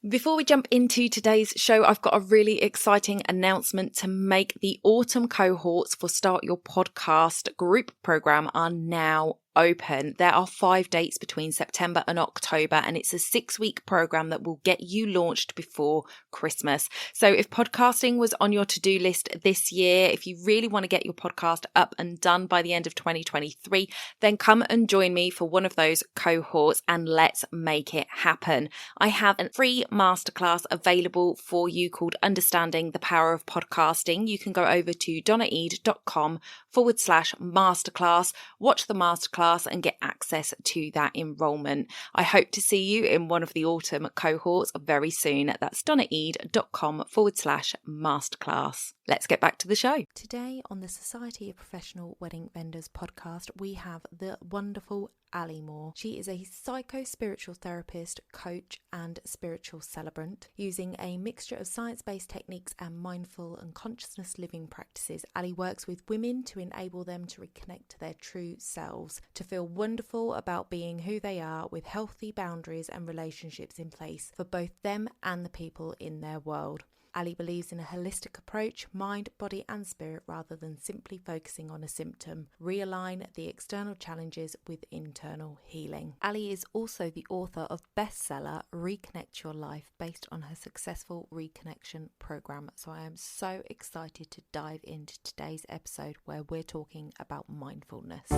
Before we jump into today's show, I've got a really exciting announcement to make. The autumn cohorts for Start Your Podcast group program are now open. There are 5 dates between September and October, and it's a 6-week program that will get you launched before Christmas. So if podcasting was on your to-do list this year, if you really want to get your podcast up and done by the end of 2023, then come and join me for one of those cohorts and let's make it happen. I have a free masterclass available for you called Understanding the Power of Podcasting. You can go over to donnaeade.com/masterclass, watch the masterclass and get access to that enrollment. I hope to see you in one of the autumn cohorts very soon. That's donnaeade.com/masterclass. Let's get back to the show. Today on the Society of Professional Wedding Vendors podcast, we have the wonderful Ali Moore. She is a psycho-spiritual therapist, coach, and spiritual celebrant. Using a mixture of science-based techniques and mindful and consciousness living practices, Ali works with women to enable them to reconnect to their true selves, to feel wonderful about being who they are with healthy boundaries and relationships in place for both them and the people in their world. Ali believes in a holistic approach, mind, body and spirit, rather than simply focusing on a symptom. Realign the external challenges with internal healing. Ali is also the author of bestseller Reconnect Your Life, based on her successful Reconnection program. So I am so excited to dive into today's episode where we're talking about mindfulness.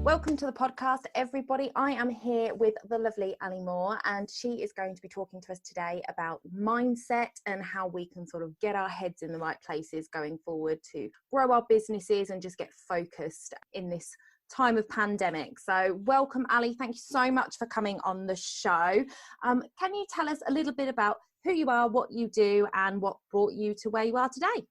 Welcome to the podcast, everybody. I am here with the lovely Ali Moore, and she is going to be talking to us today about mindset and how we can sort of get our heads in the right places going forward to grow our businesses and just get focused in this time of pandemic. So welcome, Ali. Thank you so much for coming on the show. Can you tell us a little bit about who you are, what you do, and what brought you to where you are today?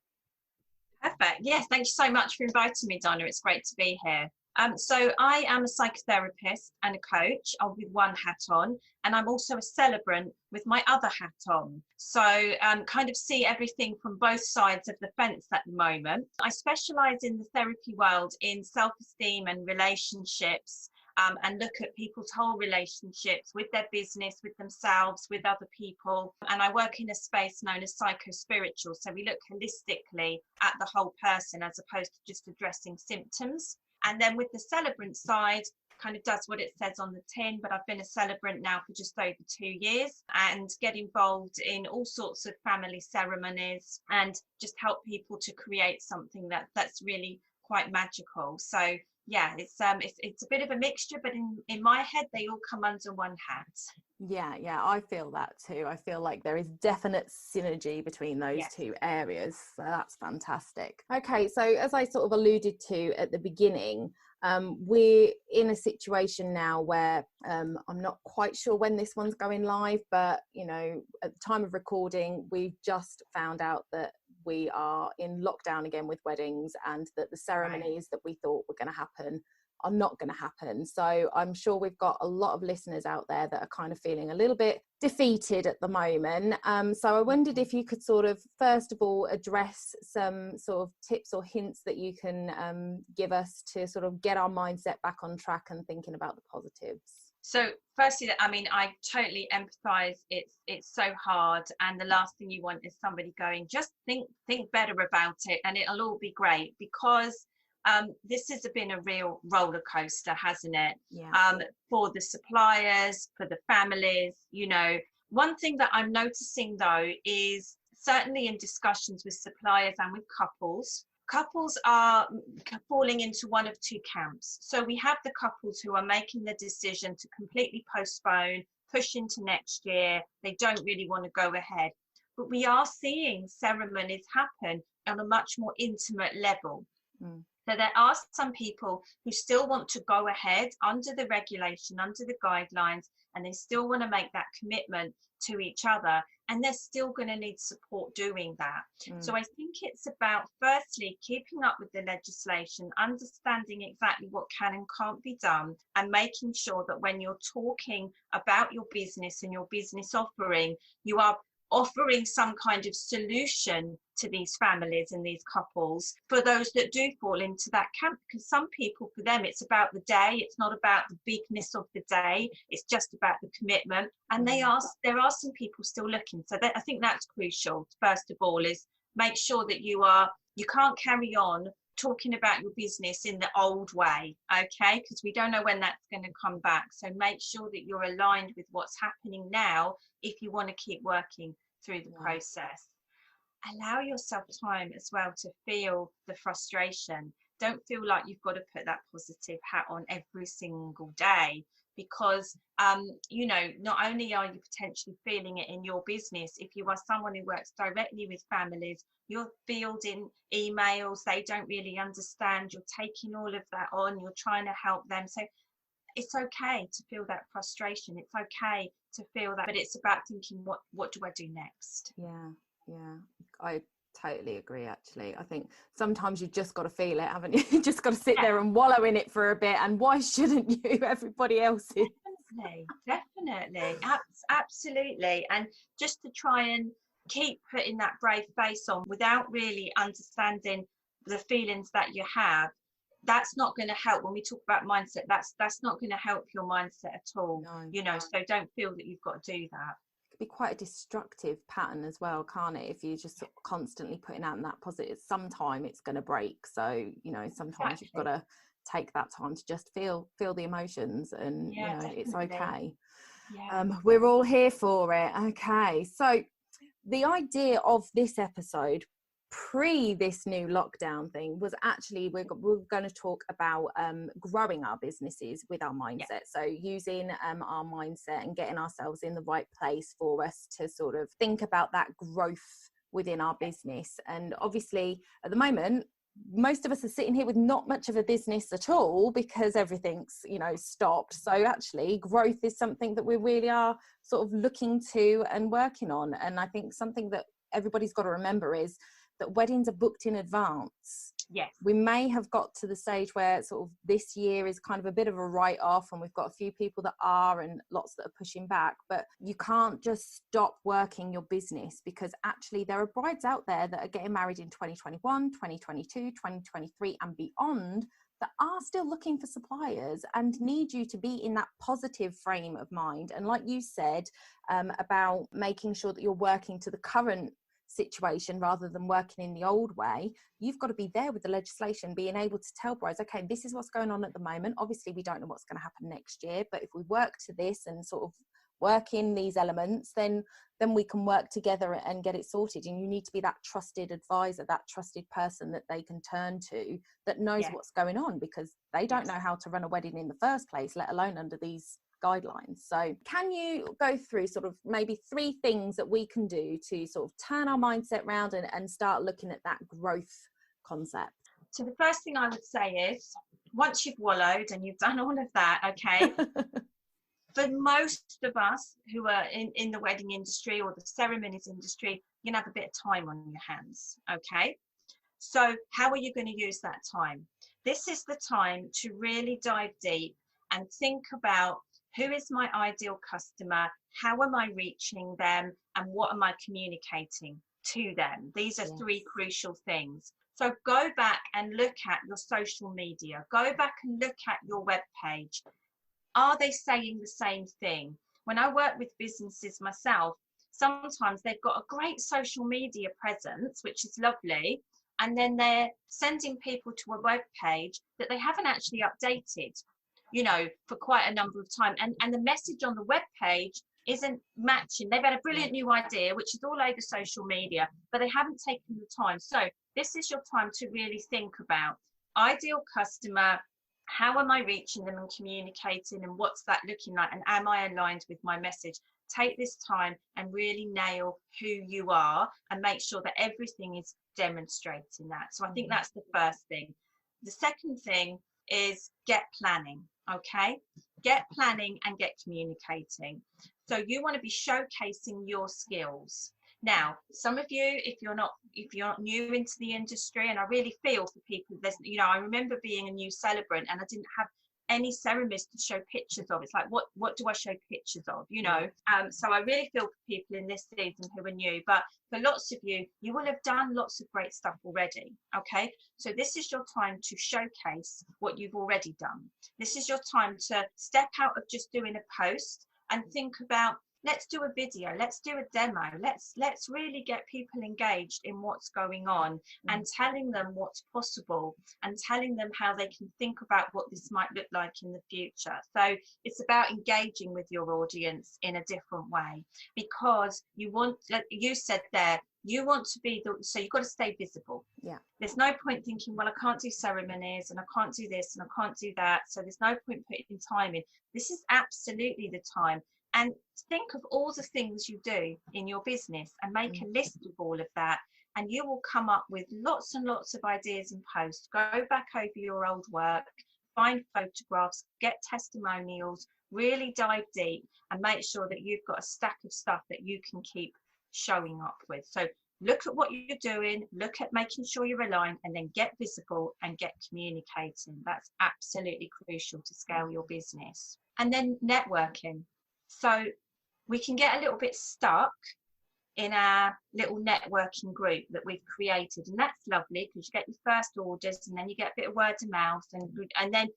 Perfect. Yes, thank you so much for inviting me, Donna. It's great to be here. So I am a psychotherapist and a coach with one hat on, and I'm also a celebrant with my other hat on. So kind of see everything from both sides of the fence at the moment. I specialise in the therapy world in self-esteem and relationships, and look at people's whole relationships with their business, with themselves, with other people. And I work in a space known as psycho-spiritual. So we look holistically at the whole person as opposed to just addressing symptoms. And then with the celebrant side, kind of does what it says on the tin, but I've been a celebrant now for just over 2 years and get involved in all sorts of family ceremonies and just help people to create something that's really quite magical. So yeah, it's a bit of a mixture, but in my head, they all come under one hat. Yeah, I feel that too. I feel like there is definite synergy between those two areas. So that's fantastic. Okay, so as I sort of alluded to at the beginning, we're in a situation now where I'm not quite sure when this one's going live, but you know, at the time of recording, we've just found out that we are in lockdown again with weddings, and that the ceremonies that we thought were going to happen are not going to happen. So I'm sure we've got a lot of listeners out there that are kind of feeling a little bit defeated at the moment. So I wondered if you could sort of, first of all, address some sort of tips or hints that you can give us to sort of get our mindset back on track and thinking about the positives. So firstly, I mean, I totally empathize. It's so hard, and the last thing you want is somebody going, just think better about it and it'll all be great, because this has been a real roller coaster, hasn't it? For the suppliers, for the families. You know, one thing that I'm noticing though is certainly in discussions with suppliers and with couples are falling into one of two camps. So we have the couples who are making the decision to completely postpone, push into next year. They don't really want to go ahead. But we are seeing ceremonies happen on a much more intimate level. So there are some people who still want to go ahead under the regulation, under the guidelines, and they still want to make that commitment to each other, and they're still going to need support doing that. So I think it's about, firstly, keeping up with the legislation, understanding exactly what can and can't be done, and making sure that when you're talking about your business and your business offering, you are offering some kind of solution to these families and these couples for those that do fall into that camp. Because some people, for them, it's about the day, it's not about the bigness of the day, it's just about the commitment. And there are some people still looking. So I think that's crucial. First of all, is make sure that you can't carry on talking about your business in the old way, okay? Because we don't know when that's going to come back. So make sure that you're aligned with what's happening now if you want to keep working through the process. Allow yourself time as well to feel the frustration. Don't feel like you've got to put that positive hat on every single day, because you know, not only are you potentially feeling it in your business, if you are someone who works directly with families, you're fielding emails they don't really understand, you're taking all of that on, you're trying to help them. So it's okay to feel that frustration, it's okay to feel that, but it's about thinking, what do I do next? Yeah, I totally agree. Actually, I think sometimes you've just got to feel it, haven't you? You just got to sit there and wallow in it for a bit. And why shouldn't you? Everybody else is. Definitely, absolutely. And just to try and keep putting that brave face on without really understanding the feelings that you have, that's not going to help. When we talk about mindset, that's not going to help your mindset at all. No. You know, so don't feel that you've got to do that. Be quite a destructive pattern as well, can't it? If you're just constantly putting out that positive, sometime it's going to break. So, you know, sometimes you've got to take that time to just feel the emotions, and you know, definitely. It's okay. We're all here for it. Okay, so the idea of this episode pre this new lockdown thing was actually we're going to talk about growing our businesses with our mindset. So using our mindset and getting ourselves in the right place for us to sort of think about that growth within our business. And obviously at the moment most of us are sitting here with not much of a business at all because everything's, you know, stopped. So actually growth is something that we really are sort of looking to and working on. And I think something that everybody's got to remember is that weddings are booked in advance. Yes. We may have got to the stage where sort of this year is kind of a bit of a write-off, and we've got a few people that are and lots that are pushing back, but you can't just stop working your business, because actually there are brides out there that are getting married in 2021, 2022, 2023 and beyond that are still looking for suppliers and need you to be in that positive frame of mind. And like you said, about making sure that you're working to the current situation rather than working in the old way, you've got to be there with the legislation, being able to tell brides, okay, this is what's going on at the moment. Obviously we don't know what's going to happen next year, but if we work to this and sort of work in these elements, then we can work together and get it sorted. And you need to be that trusted advisor, that trusted person that they can turn to, that knows what's going on, because they don't know how to run a wedding in the first place, let alone under these guidelines. So can you go through sort of maybe 3 things that we can do to sort of turn our mindset around and start looking at that growth concept? So the first thing I would say is, once you've wallowed and you've done all of that, okay, for most of us who are in the wedding industry or the ceremonies industry, you're going to have a bit of time on your hands, okay? So how are you going to use that time? This is the time to really dive deep and think about, who is my ideal customer? How am I reaching them? And what am I communicating to them? These are 3 crucial things. So go back and look at your social media. Go back and look at your webpage. Are they saying the same thing? When I work with businesses myself, sometimes they've got a great social media presence, which is lovely, and then they're sending people to a webpage that they haven't actually updated, you know, for quite a number of time, and the message on the web page isn't matching. They've had a brilliant new idea which is all over social media, but they haven't taken the time. So this is your time to really think about ideal customer, how am I reaching them and communicating, and what's that looking like, and am I aligned with my message? Take this time and really nail who you are and make sure that everything is demonstrating that. So I think that's the first thing. The second thing is get planning. Okay, get planning and get communicating. So you want to be showcasing your skills. Now, some of you, if you're not new into the industry, and I really feel for people, there's, you know, I remember being a new celebrant and I didn't have any ceremonies to show pictures of. It's like, what do I show pictures of, you know? So I really feel for people in this season who are new, but for lots of you, you will have done lots of great stuff already. Okay, so this is your time to showcase what you've already done. This is your time to step out of just doing a post and think about, let's do a video, let's do a demo, let's really get people engaged in what's going on and telling them what's possible and telling them how they can think about what this might look like in the future. So it's about engaging with your audience in a different way, because you want, like you said there, you want to be so you've got to stay visible. There's no point thinking, well, I can't do ceremonies and I can't do this and I can't do that, so there's no point putting time in. This is absolutely the time. And think of all the things you do in your business and make a list of all of that, and you will come up with lots and lots of ideas and posts. Go back over your old work, find photographs, get testimonials, really dive deep and make sure that you've got a stack of stuff that you can keep showing up with. So look at what you're doing, look at making sure you're aligned, and then get visible and get communicating. That's absolutely crucial to scale your business. And then networking. So we can get a little bit stuck in our little networking group that we've created, and that's lovely because you get your first orders and then you get a bit of word of mouth, and then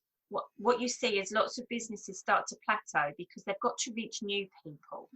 what you see is lots of businesses start to plateau because they've got to reach new people.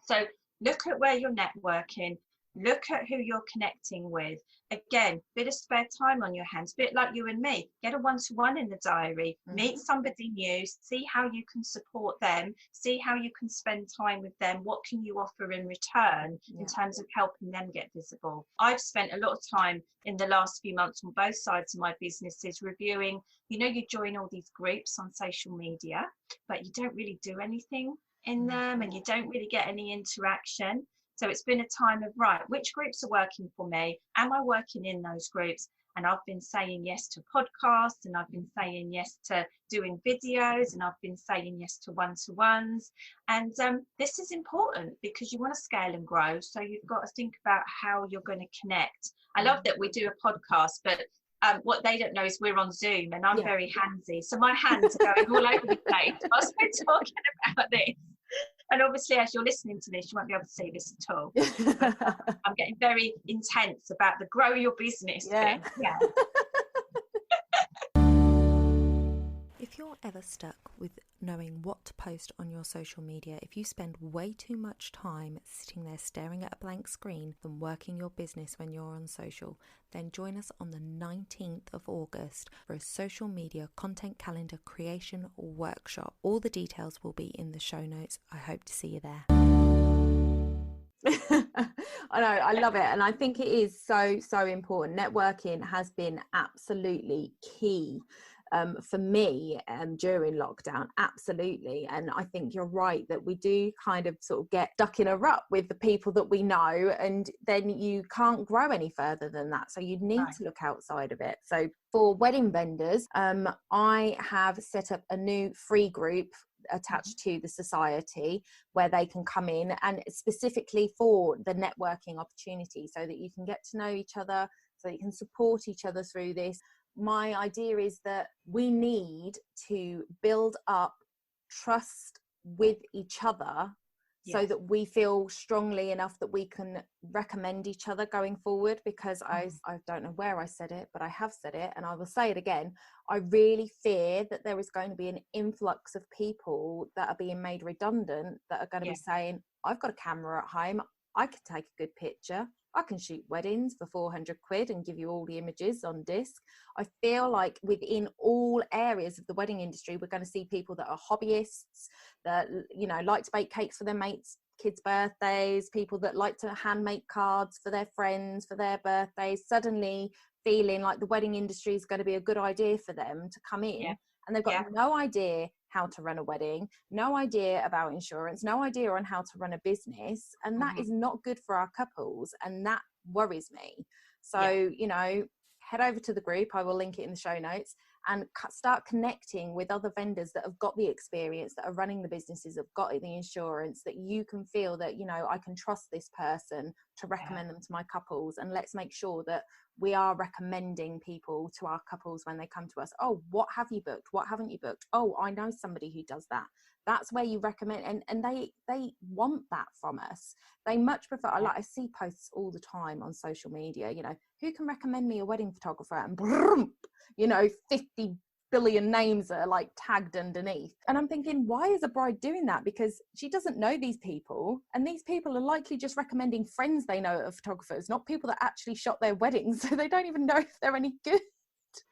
So look at where you're networking, look at who you're connecting with. Again, bit of spare time on your hands, bit like you and me. Get a one-to-one in the diary, meet somebody new, see how you can support them, see how you can spend time with them. What can you offer in return in terms of helping them get visible? I've spent a lot of time in the last few months on both sides of my businesses reviewing, you know, you join all these groups on social media, but you don't really do anything in them and you don't really get any interaction. So it's been a time of, right, which groups are working for me? Am I working in those groups? And I've been saying yes to podcasts, and I've been saying yes to doing videos, and I've been saying yes to one-to-ones. And this is important because you want to scale and grow. So you've got to think about how you're going to connect. I love that we do a podcast, but what they don't know is we're on Zoom, and I'm very handsy. So my hands are going all over the place whilst we're talking about this. And obviously, as you're listening to this, you won't be able to see this at all. I'm getting very intense about the grow your business thing. If you're ever stuck with knowing what to post on your social media, if you spend way too much time sitting there staring at a blank screen than working your business when you're on social, then join us on the 19th of August for a social media content calendar creation workshop. All the details will be in the show notes. I hope to see you there. I know, I love it, and I think it is so important. Networking has been absolutely key for me during lockdown, absolutely. And I think you're right that we do kind of sort of get stuck in a rut with the people that we know, and then you can't grow any further than that. So you need to look outside of it. So for wedding vendors, I have set up a new free group attached to the society where they can come in, and specifically for the networking opportunity, so that you can get to know each other, so that you can support each other through this. My idea is that we need to build up trust with each other so that we feel strongly enough that we can recommend each other going forward, because I don't know where I said it, but I have said it and I will say it again. I really fear that there is going to be an influx of people that are being made redundant, that are going to be saying, I've got a camera at home, I can take a good picture, I can shoot weddings for 400 quid and give you all the images on disc. I feel like within all areas of the wedding industry, we're going to see people that are hobbyists, that, you know, like to bake cakes for their mates' kids' birthdays, people that like to hand make cards for their friends for their birthdays, suddenly feeling like the wedding industry is going to be a good idea for them to come in. And they've got no idea how to run a wedding, no idea about insurance, no idea on how to run a business. And that is not good for our couples. And that worries me. So, you know, head over to the group. I will link it in the show notes, and start connecting with other vendors that have got the experience, that are running the businesses, have got the insurance, that you can feel that, you know, I can trust this person to recommend them to my couples, and let's make sure that we are recommending people to our couples when they come to us. Oh, what have you booked? What haven't you booked? Oh, I know somebody who does that. That's where you recommend, and they want that from us. They much prefer, I see posts all the time on social media, you know, who can recommend me a wedding photographer, and brum, you know, 50 billion names are like tagged underneath. And I'm thinking, why is a bride doing that? Because she doesn't know these people, and these people are likely just recommending friends they know of photographers, not people that actually shot their weddings, so they don't even know if they're any good.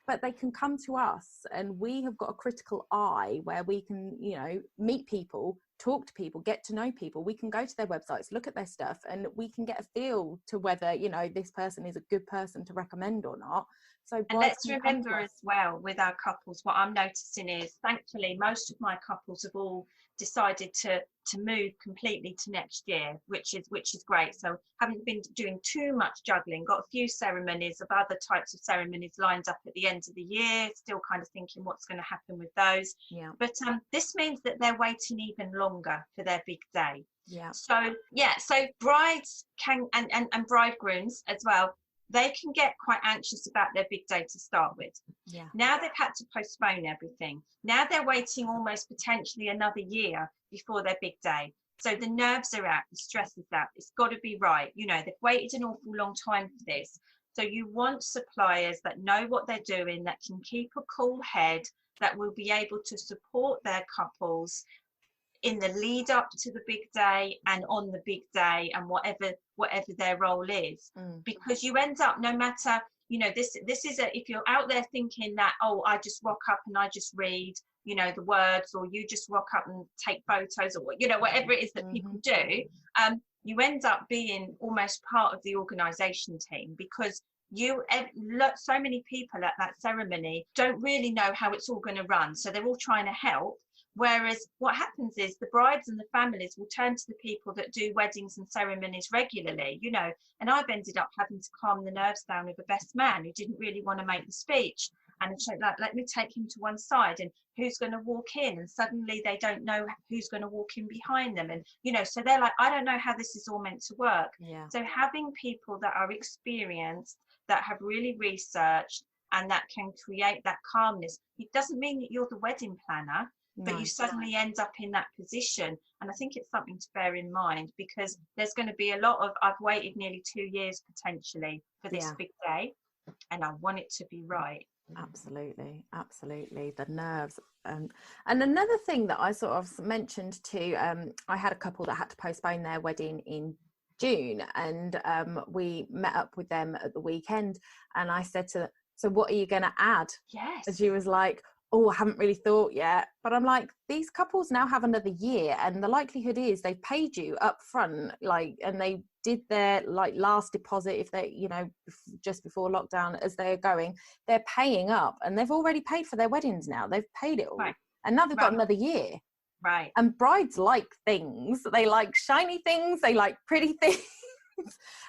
But they can come to us, and we have got a critical eye where we can, you know, meet people, talk to people, get to know people. We can go to their websites, look at their stuff, and we can get a feel to whether, you know, this person is a good person to recommend or not. So, and let's remember as well with our couples, what I'm noticing is, thankfully, most of my couples have all decided to move completely to next year, which is great. So haven't been doing too much juggling, got a few ceremonies of other types of ceremonies lined up at the end of the year, still kind of thinking what's going to happen with those. But this means that they're waiting even longer for their big day. So brides can and bridegrooms as well, they can get quite anxious about their big day to start with. Now they've had to postpone everything. Now they're waiting almost potentially another year before their big day. So the nerves are out, the stress is out. It's got to be right. You know, they've waited an awful long time for this. So you want suppliers that know what they're doing, that can keep a cool head, that will be able to support their couples in the lead up to the big day and on the big day, and whatever their role is. Because you end up, no matter, you know, this is if you're out there thinking that, oh, I just rock up and I just read, you know, the words, or you just rock up and take photos, or, you know, whatever it is that people do, you end up being almost part of the organization team, because so many people at that ceremony don't really know how it's all going to run, so they're all trying to help. Whereas what happens is the brides and the families will turn to the people that do weddings and ceremonies regularly, you know, and I've ended up having to calm the nerves down with a best man who didn't really want to make the speech. And it's like, let me take him to one side, and who's going to walk in, and suddenly they don't know who's going to walk in behind them. And, you know, so they're like, I don't know how this is all meant to work. So having people that are experienced, that have really researched, and that can create that calmness, it doesn't mean that you're the wedding planner, but you suddenly end up in that position. And I think it's something to bear in mind, because there's going to be a lot of, I've waited nearly 2 years potentially for this big day, and I want it to be right. Absolutely the nerves. And another thing that I sort of mentioned too, I had a couple that had to postpone their wedding in June, and we met up with them at the weekend, and I said to them, so what are you going to add? And she was like, oh, I haven't really thought yet. But I'm like, these couples now have another year, and the likelihood is they've paid you up front, like, and they did their like last deposit, if they, you know, just before lockdown, as they're going, they're paying up, and they've already paid for their weddings now. They've paid it all. And now they've got another year. And brides like things. They like shiny things. They like pretty things.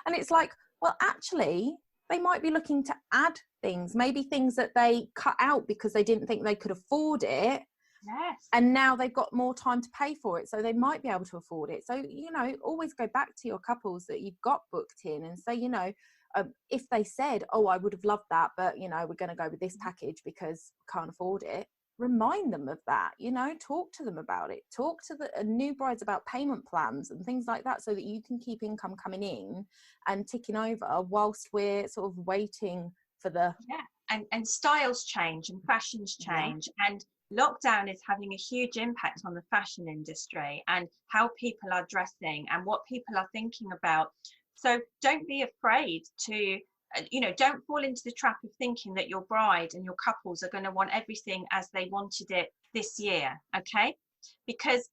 And it's like, well, actually, they might be looking to add things, maybe things that they cut out because they didn't think they could afford it. And now they've got more time to pay for it, so they might be able to afford it. So, you know, always go back to your couples that you've got booked in and say, you know, if they said, oh, I would have loved that, but, you know, we're going to go with this package because we can't afford it, remind them of that, you know, talk to them about it, talk to the new brides about payment plans and things like that, so that you can keep income coming in and ticking over whilst we're sort of waiting for the and styles change and fashions change, and lockdown is having a huge impact on the fashion industry and how people are dressing and what people are thinking about. So don't be afraid to, you know, don't fall into the trap of thinking that your bride and your couples are going to want everything as they wanted it this year, okay? Because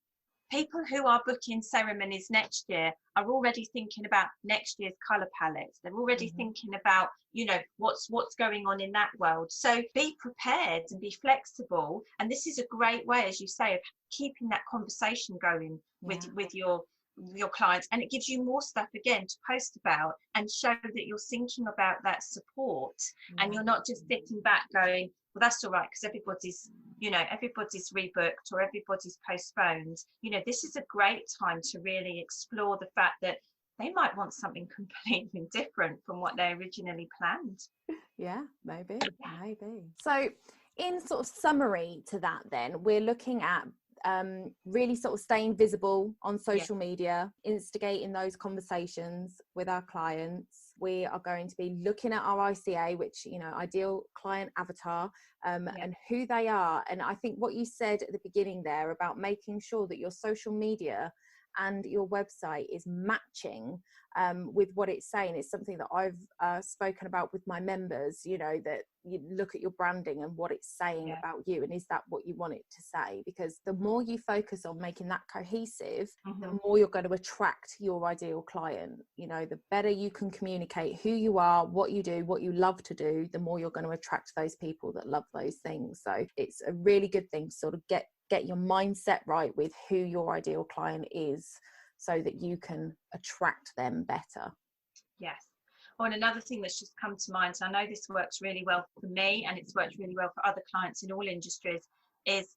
people who are booking ceremonies next year are already thinking about next year's colour palettes. They're already thinking about, you know, what's going on in that world. So be prepared and be flexible. And this is a great way, as you say, of keeping that conversation going with your clients, and it gives you more stuff again to post about and show that you're thinking about that support, and you're not just sitting back going, well, that's all right because everybody's rebooked or everybody's postponed. You know, this is a great time to really explore the fact that they might want something completely different from what they originally planned. Yeah, maybe. So in sort of summary to that, then we're looking at really sort of staying visible on social media, instigating those conversations with our clients. We are going to be looking at our ICA, which, ideal client avatar, and who they are. And I think what you said at the beginning there about making sure that your social media and your website is matching with what it's saying. It's something that I've spoken about with my members, that you look at your branding and what it's saying about you, and is that what you want it to say? Because the more you focus on making that cohesive, the more you're going to attract your ideal client. The better you can communicate who you are, what you do, what you love to do, the more you're going to attract those people that love those things. So it's a really good thing to sort of get your mindset right with who your ideal client is, so that you can attract them better. Yes. Oh, and another thing that's just come to mind, so I know this works really well for me and it's worked really well for other clients in all industries, is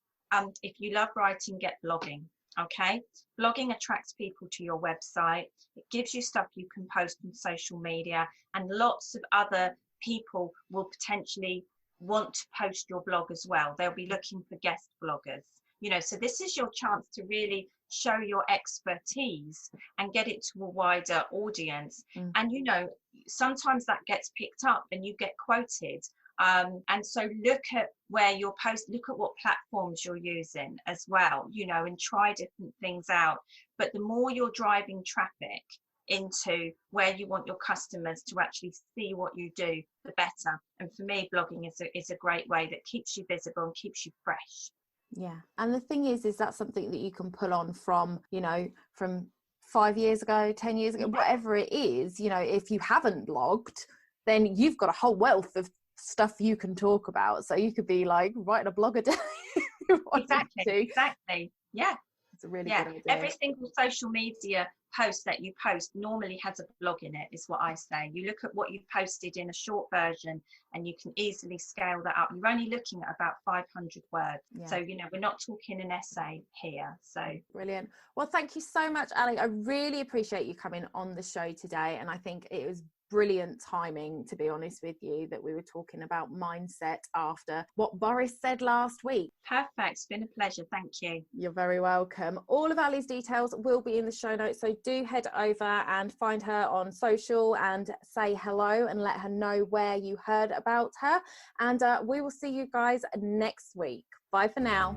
if you love writing, get blogging. Okay, blogging attracts people to your website. It gives you stuff you can post on social media, and lots of other people will potentially want to post your blog as well. They'll be looking for guest bloggers. So this is your chance to really show your expertise and get it to a wider audience. And sometimes that gets picked up and you get quoted. And so look at where you're look at what platforms you're using as well, and try different things out. But the more you're driving traffic into where you want your customers to actually see what you do, the better. And for me, blogging is a great way that keeps you visible and keeps you fresh. Yeah. And the thing is that something that you can pull on from 5 years ago, 10 years ago, whatever it is. If you haven't blogged, then you've got a whole wealth of stuff you can talk about. So you could be like writing a blog a day. Exactly. Yeah. It's a really good idea. Every single social media post that you post normally has a blog in it, is what I say. You look at what you posted in a short version and you can easily scale that up. You're only looking at about 500 words. So, we're not talking an essay here. So brilliant. Well, thank you so much, Ali. I really appreciate you coming on the show today. And I think it was brilliant timing, to be honest with you, that we were talking about mindset after what Boris said last week. Perfect. It's been a pleasure. Thank you. You're very welcome. All of Ali's details will be in the show notes, so do head over and find her on social and say hello and let her know where you heard about her. And we will see you guys next week. Bye for now.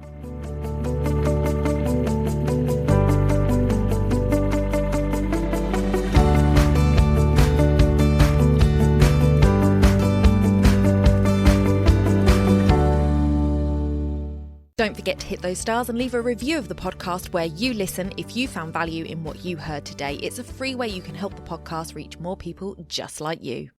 Don't forget to hit those stars and leave a review of the podcast where you listen if you found value in what you heard today. It's a free way you can help the podcast reach more people just like you.